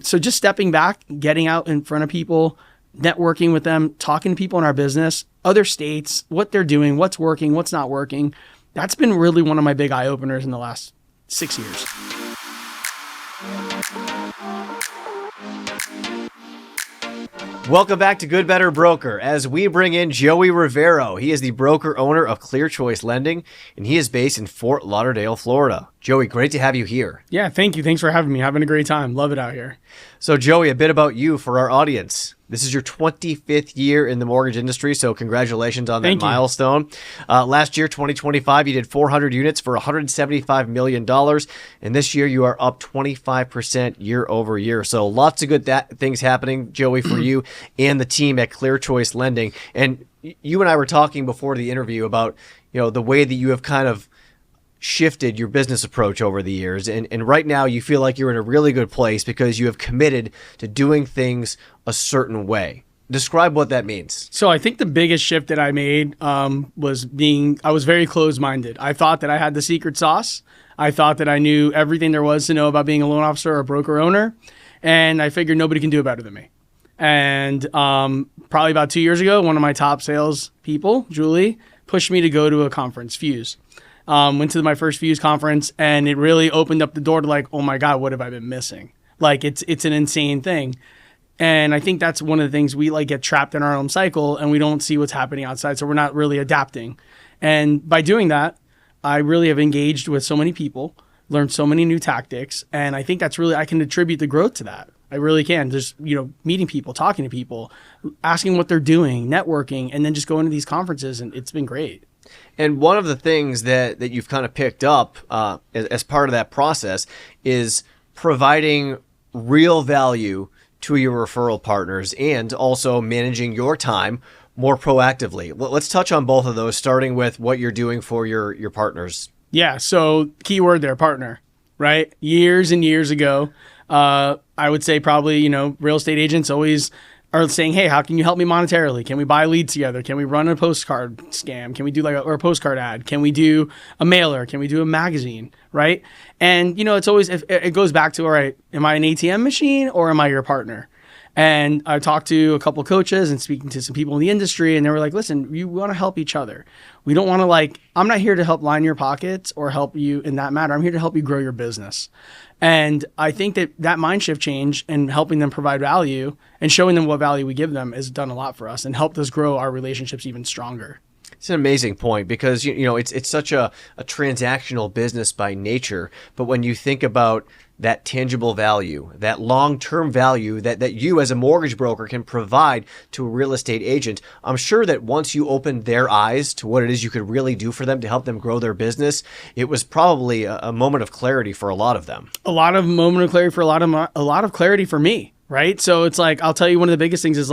So just stepping back, getting out in front of people, networking with them, talking to people in our business, other states, what they're doing, what's working, what's not working. That's been really one of my big eye openers in the last 6 years. Welcome back to Good Better Broker as we bring in Joey Rivero. He is the broker owner of Clear Choice Lending, and he is based in Fort Lauderdale, Florida. Joey, great to have you here. Yeah, thank you. Thanks for having me. Having a great time. Love it out here. So Joey, a bit about you for our audience. This is your 25th year in the mortgage industry, so congratulations on that milestone. Last year, 2025, you did 400 units for $175 million, and this year you are up 25% year over year. So lots of good things happening, Joey, for you and the team at Clear Choice Lending. And you and I were talking before the interview about, the way that you have kind of shifted your business approach over the years. And right now you feel like you're in a really good place because you have committed to doing things a certain way. Describe what that means. So I think the biggest shift that I made I was very closed-minded. I thought that I had the secret sauce. I thought that I knew everything there was to know about being a loan officer or a broker owner. And I figured nobody can do it better than me. And probably about 2 years ago, one of my top sales people, Julie, pushed me to go to a conference, Fuse. Went to my first Fuse conference, and it really opened up the door to like, oh my God, what have I been missing? Like it's an insane thing. And I think that's one of the things we like get trapped in our own cycle and we don't see what's happening outside. So we're not really adapting. And by doing that, I really have engaged with so many people, learned so many new tactics. And I think that's really, I can attribute the growth to that. I really can. Just, meeting people, talking to people, asking what they're doing, networking, and then just going to these conferences. And it's been great. And one of the things that you've kind of picked up as part of that process is providing real value to your referral partners and also managing your time more proactively. Let's touch on both of those, starting with what you're doing for your partners. Yeah, so keyword there, partner, right? Years and years ago, I would say probably, real estate agents always are saying, hey, how can you help me monetarily? Can we buy leads together? Can we run a postcard scam? Can we do a postcard ad? Can we do a mailer? Can we do a magazine? Right? And, it's always, it goes back to, all right, am I an ATM machine or am I your partner? And I talked to a couple of coaches and speaking to some people in the industry, and they were like, listen, you want to help each other. We don't want to I'm not here to help line your pockets or help you in that matter. I'm here to help you grow your business. And I think that mind shift change and helping them provide value and showing them what value we give them has done a lot for us and helped us grow our relationships even stronger. It's an amazing point because, it's such a transactional business by nature. But when you think about that tangible value, that long-term value that you as a mortgage broker can provide to a real estate agent, I'm sure that once you opened their eyes to what it is you could really do for them to help them grow their business, it was probably a moment of clarity for a lot of them. A lot of moment of clarity for a lot of clarity for me, right? So it's like, I'll tell you one of the biggest things is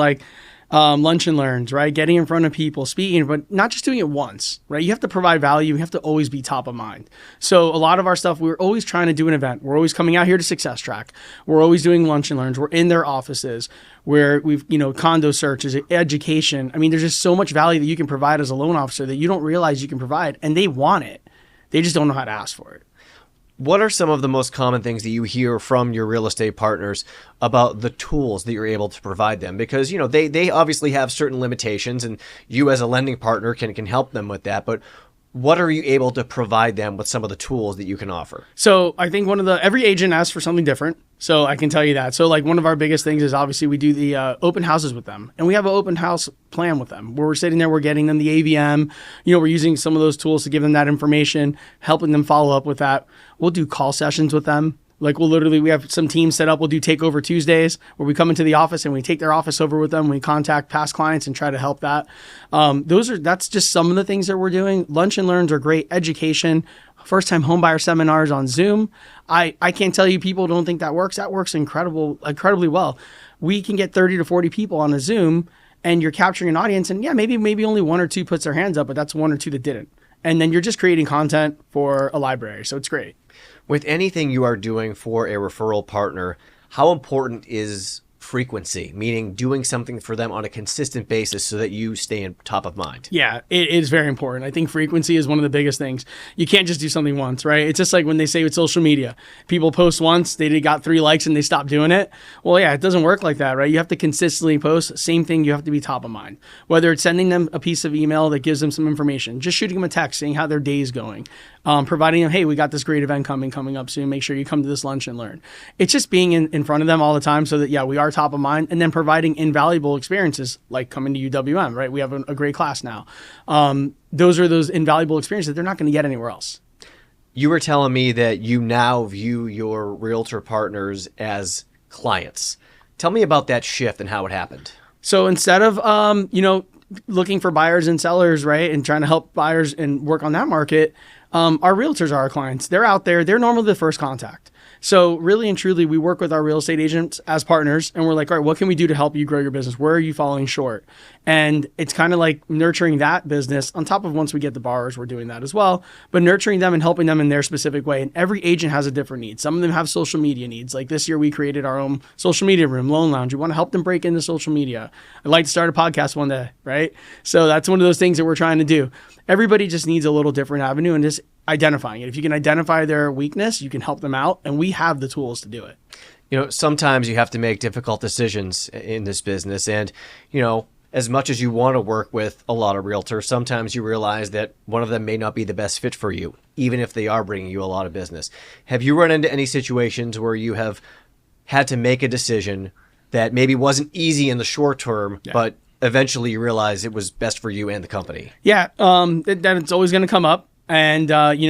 lunch and learns, right? Getting in front of people, speaking, but not just doing it once, right? You have to provide value. You have to always be top of mind. So a lot of our stuff, we're always trying to do an event. We're always coming out here to Success Track. We're always doing lunch and learns. We're in their offices where we've, condo searches, education. I mean, there's just so much value that you can provide as a loan officer that you don't realize you can provide, and they want it. They just don't know how to ask for it. What are some of the most common things that you hear from your real estate partners about the tools that you're able to provide them? Because, they obviously have certain limitations and you as a lending partner can help them with that. But what are you able to provide them with some of the tools that you can offer? So I think every agent asks for something different. So I can tell you that. So one of our biggest things is obviously we do the open houses with them, and we have an open house plan with them where we're sitting there, we're getting them the AVM, we're using some of those tools to give them that information, helping them follow up with that. We'll do call sessions with them. We have some teams set up. We'll do takeover Tuesdays where we come into the office and we take their office over with them. We contact past clients and try to help that. That's just some of the things that we're doing. Lunch and learns are great. Education, first-time homebuyer seminars on Zoom. I can't tell you people don't think that works. That works incredibly well. We can get 30 to 40 people on a Zoom and you're capturing an audience, and maybe only one or two puts their hands up, but that's one or two that didn't. And then you're just creating content for a library. So it's great. With anything you are doing for a referral partner, how important is frequency, meaning doing something for them on a consistent basis so that you stay in top of mind. Yeah, it is very important. I think frequency is one of the biggest things. You can't just do something once, right? It's just like when they say with social media, people post once, they got 3 likes and they stop doing it. Well, yeah, it doesn't work like that, right? You have to consistently post. Same thing, you have to be top of mind. Whether it's sending them a piece of email that gives them some information, just shooting them a text saying how their day is going, providing them, hey, we got this great event coming up soon. Make sure you come to this lunch and learn. It's just being in front of them all the time so that, yeah, we are top of mind, and then providing invaluable experiences like coming to UWM, right? We have a great class now. Those are those invaluable experiences that they're not going to get anywhere else. You were telling me that you now view your realtor partners as clients. Tell me about that shift and how it happened. So instead of, looking for buyers and sellers, right, and trying to help buyers and work on that market, our realtors are our clients. They're out there. They're normally the first contact. So really and truly, we work with our real estate agents as partners, and we're like, all right, what can we do to help you grow your business? Where are you falling short? And it's kind of like nurturing that business on top of once we get the borrowers, we're doing that as well, but nurturing them and helping them in their specific way. And every agent has a different need. Some of them have social media needs. Like this year, we created our own social media room, Loan Lounge. We want to help them break into social media. I'd like to start a podcast one day, right? So that's one of those things that we're trying to do. Everybody just needs a little different avenue, and just identifying it. If you can identify their weakness, you can help them out, and we have the tools to do it. Sometimes you have to make difficult decisions in this business, and, as much as you want to work with a lot of realtors, sometimes you realize that one of them may not be the best fit for you, even if they are bringing you a lot of business. Have you run into any situations where you have had to make a decision that maybe wasn't easy in the short term, but eventually you realize it was best for you and the company? Yeah, that it's always going to come up. And,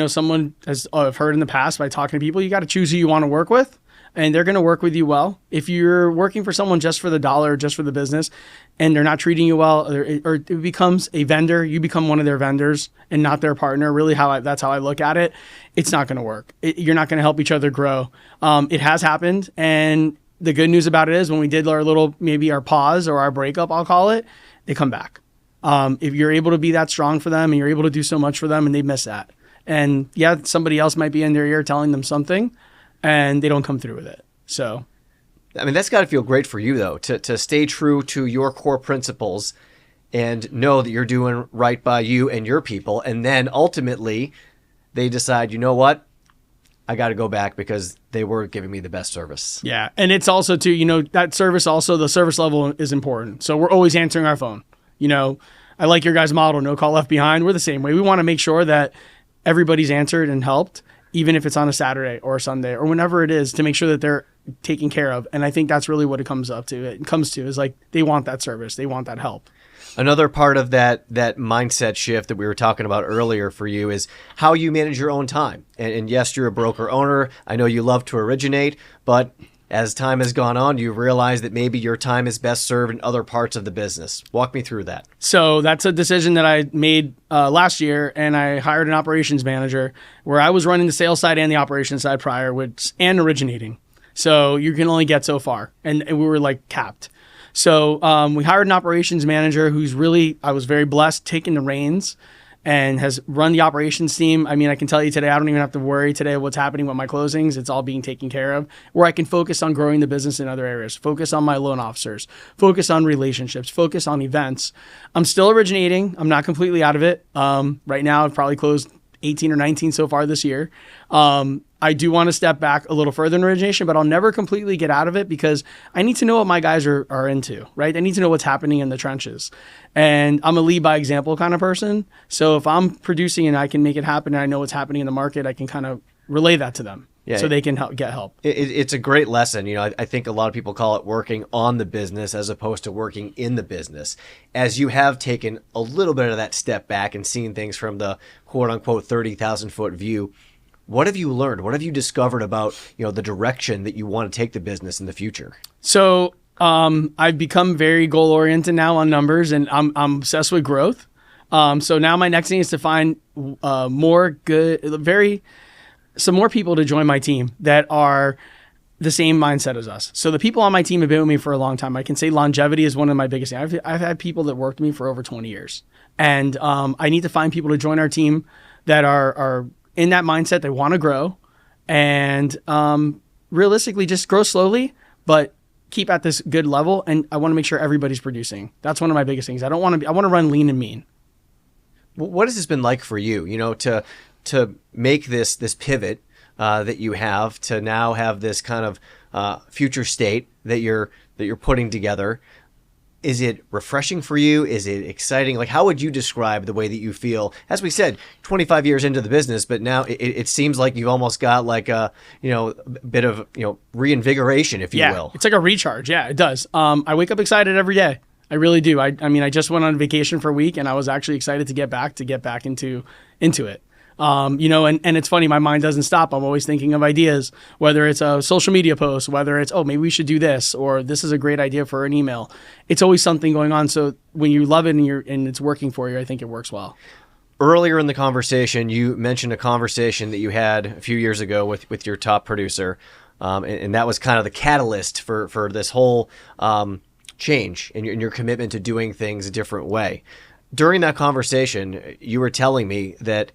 someone has I've heard in the past by talking to people, you got to choose who you want to work with, and they're going to work with you well. If you're working for someone just for the dollar, just for the business, and they're not treating you well, or it becomes a vendor, you become one of their vendors and not their partner. Really, that's how I look at it. It's not going to work. You're not going to help each other grow. It has happened. And the good news about it is when we did maybe our pause or our breakup, I'll call it, they come back. If you're able to be that strong for them and you're able to do so much for them, and they miss that. And yeah, somebody else might be in their ear telling them something and they don't come through with it. So, I mean, that's got to feel great for you though, to stay true to your core principles and know that you're doing right by you and your people. And then ultimately they decide, you know what? I got to go back because they were giving me the best service. Yeah. And it's also too, that service also, the service level is important. So we're always answering our phone. I like your guys' model, no call left behind. We're the same way. We want to make sure that everybody's answered and helped, even if it's on a Saturday or a Sunday or whenever it is, to make sure that they're taken care of. And I think that's really what it comes to is like they want that service. They want that help. Another part of that mindset shift that we were talking about earlier for you is how you manage your own time. And yes, you're a broker owner. I know you love to originate, but as time has gone on, you realize that maybe your time is best served in other parts of the business. Walk me through that. So that's a decision that I made last year, and I hired an operations manager where I was running the sales side and the operations side prior, and originating. So you can only get so far, and we were like capped. So we hired an operations manager who's I was very blessed, taking the reins and has run the operations team. I mean, I can tell you today, I don't even have to worry today what's happening with my closings. It's all being taken care of, where I can focus on growing the business in other areas, focus on my loan officers, focus on relationships, focus on events. I'm still originating. I'm not completely out of it. Right now, I've probably closed 18 or 19 so far this year. I do want to step back a little further in origination, but I'll never completely get out of it because I need to know what my guys are into, right? I need to know what's happening in the trenches. And I'm a lead by example kind of person. So if I'm producing and I can make it happen and I know what's happening in the market, I can kind of relay that to them so they can get help. It's a great lesson. I think a lot of people call it working on the business as opposed to working in the business. As you have taken a little bit of that step back and seen things from the quote unquote 30,000 foot view, what have you learned? What have you discovered about, the direction that you want to take the business in the future? So I've become very goal oriented now on numbers, and I'm obsessed with growth. So now my next thing is to find some more people to join my team that are the same mindset as us. So the people on my team have been with me for a long time. I can say longevity is one of my biggest things. I've had people that worked with me for over 20 years. And I need to find people to join our team that are in that mindset. They want to grow and realistically just grow slowly, but keep at this good level, and I want to make sure everybody's producing. That's one of my biggest things. I want to run lean and mean. What has this been like for you, to make this pivot that you have to now have this kind of future state that you're putting together? Is it refreshing for you? Is it exciting? Like, how would you describe the way that you feel? As we said, 25 years into the business, but now it seems like you've almost got like a bit of reinvigoration, if you will. It's like a recharge. Yeah, it does. I wake up excited every day. I really do. I mean, I just went on vacation for a week, and I was actually excited to get back into it. And it's funny, my mind doesn't stop. I'm always thinking of ideas, whether it's a social media post, whether it's, maybe we should do this, or this is a great idea for an email. It's always something going on. So when you love it and it's working for you, I think it works well. Earlier in the conversation, you mentioned a conversation that you had a few years ago with your top producer. And that was kind of the catalyst for this whole change in your commitment to doing things a different way. During that conversation, you were telling me that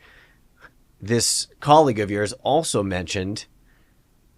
this colleague of yours also mentioned,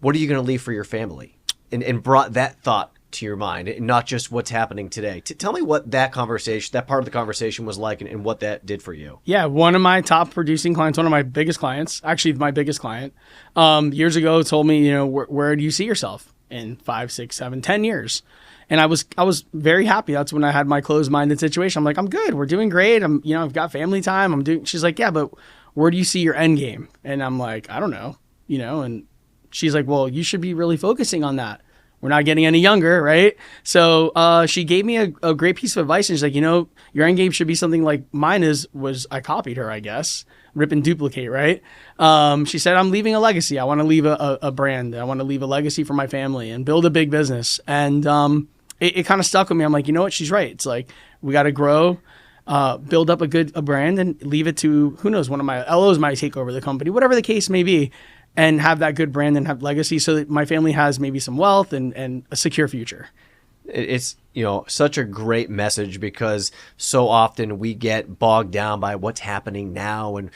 what are you going to leave for your family? And brought that thought to your mind, and not just what's happening today. Tell me what that part of the conversation was like, and what that did for you. Yeah, one of my top producing clients, one of my biggest clients, actually my biggest client, years ago told me, where do you see yourself in 5, 6, 7, 10 years? And I was very happy. That's when I had my closed-minded situation. I'm like, I'm good. We're doing great. I've got family time. She's like, yeah, but where do you see your end game? And I'm like, I don't know, and she's like, well, you should be really focusing on that. We're not getting any younger, right? So she gave me a great piece of advice. And she's like, your end game should be something like mine was I copied her, I guess. Rip and duplicate, right? She said, I'm leaving a legacy. I want to leave a brand. I want to leave a legacy for my family and build a big business. And it kind of stuck with me. I'm like, you know what? She's right. It's like, we got to grow, build up a brand, and leave it to, who knows, one of my LOs might take over the company, whatever the case may be, and have that good brand and have legacy so that my family has maybe some wealth and a secure future. It's, such a great message, because so often we get bogged down by what's happening now and,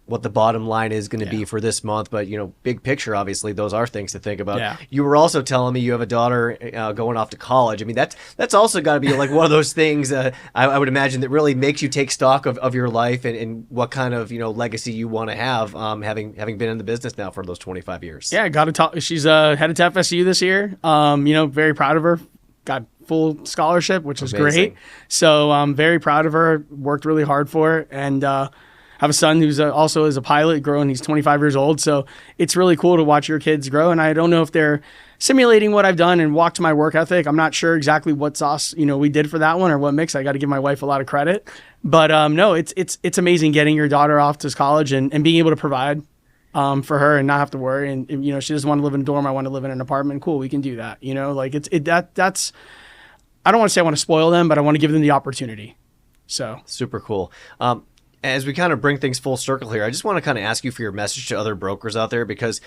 what the bottom line is going to be for this month. But, big picture, obviously, those are things to think about. Yeah. You were also telling me you have a daughter going off to college. I mean, that's also got to be like one of those things I would imagine that really makes you take stock of your life and what kind of, legacy you want to have, having been in the business now for those 25 years. Yeah, got to talk. She's headed to FSU this year. Very proud of her. Got full scholarship, which is great. So I'm very proud of her. Worked really hard for it. And have a son who's also is a pilot, growing. He's 25 years old. So it's really cool to watch your kids grow. And I don't know if they're simulating what I've done and walked my work ethic. I'm not sure exactly what sauce, we did for that one or what mix. I got to give my wife a lot of credit. But no, it's amazing getting your daughter off to college and being able to provide for her and not have to worry. And she doesn't want to live in a dorm. I want to live in an apartment. Cool, we can do that. That's, I don't want to say I want to spoil them, but I want to give them the opportunity. So super cool. As we kind of bring things full circle here, I just want to kind of ask you for your message to other brokers out there, because,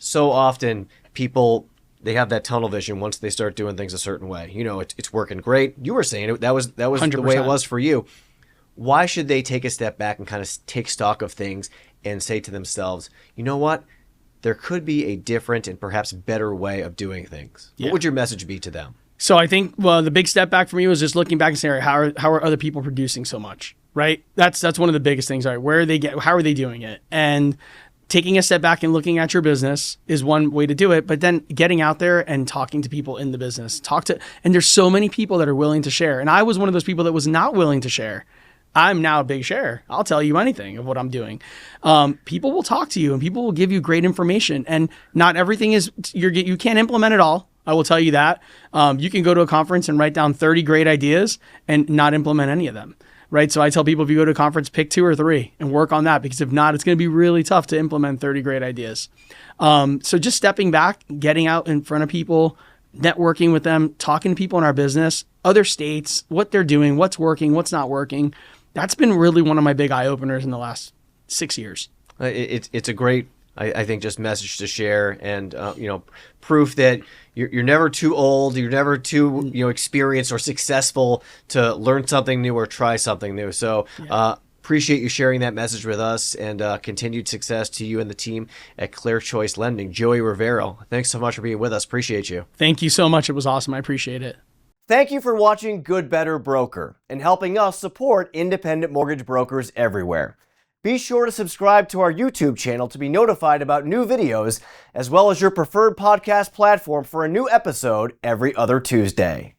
so often people, they have that tunnel vision once they start doing things a certain way. It's working great. You were saying it, that was 100%. The way it was for you. Why should they take a step back and kind of take stock of things and say to themselves, you know what? There could be a different and perhaps better way of doing things. Yeah. What would your message be to them? So I think, the big step back for me was just looking back and saying, how are other people producing so much? Right? That's one of the biggest things. All right, how are they doing it? And taking a step back and looking at your business is one way to do it, but then getting out there and talking to people in the business. And there's so many people that are willing to share. And I was one of those people that was not willing to share. I'm now a big sharer. I'll tell you anything of what I'm doing. People will talk to you and people will give you great information. And not everything is, you can't implement it all. I will tell you that. You can go to a conference and write down 30 great ideas and not implement any of them. Right. So I tell people, if you go to a conference, pick 2 or 3 and work on that, because if not, it's going to be really tough to implement 30 great ideas. So just stepping back, getting out in front of people, networking with them, talking to people in our business, other states, what they're doing, what's working, what's not working. That's been really one of my big eye openers in the last 6 years. It's a great, I think, just message to share, and proof that you're never too old, you're never too experienced or successful to learn something new or try something new. So Appreciate you sharing that message with us, and continued success to you and the team at Clear Choice Lending. Joey Rivero, thanks so much for being with us. Appreciate you. Thank you so much. It was awesome. I appreciate it. Thank you for watching Good Better Broker and helping us support independent mortgage brokers everywhere. Be sure to subscribe to our YouTube channel to be notified about new videos, as well as your preferred podcast platform for a new episode every other Tuesday.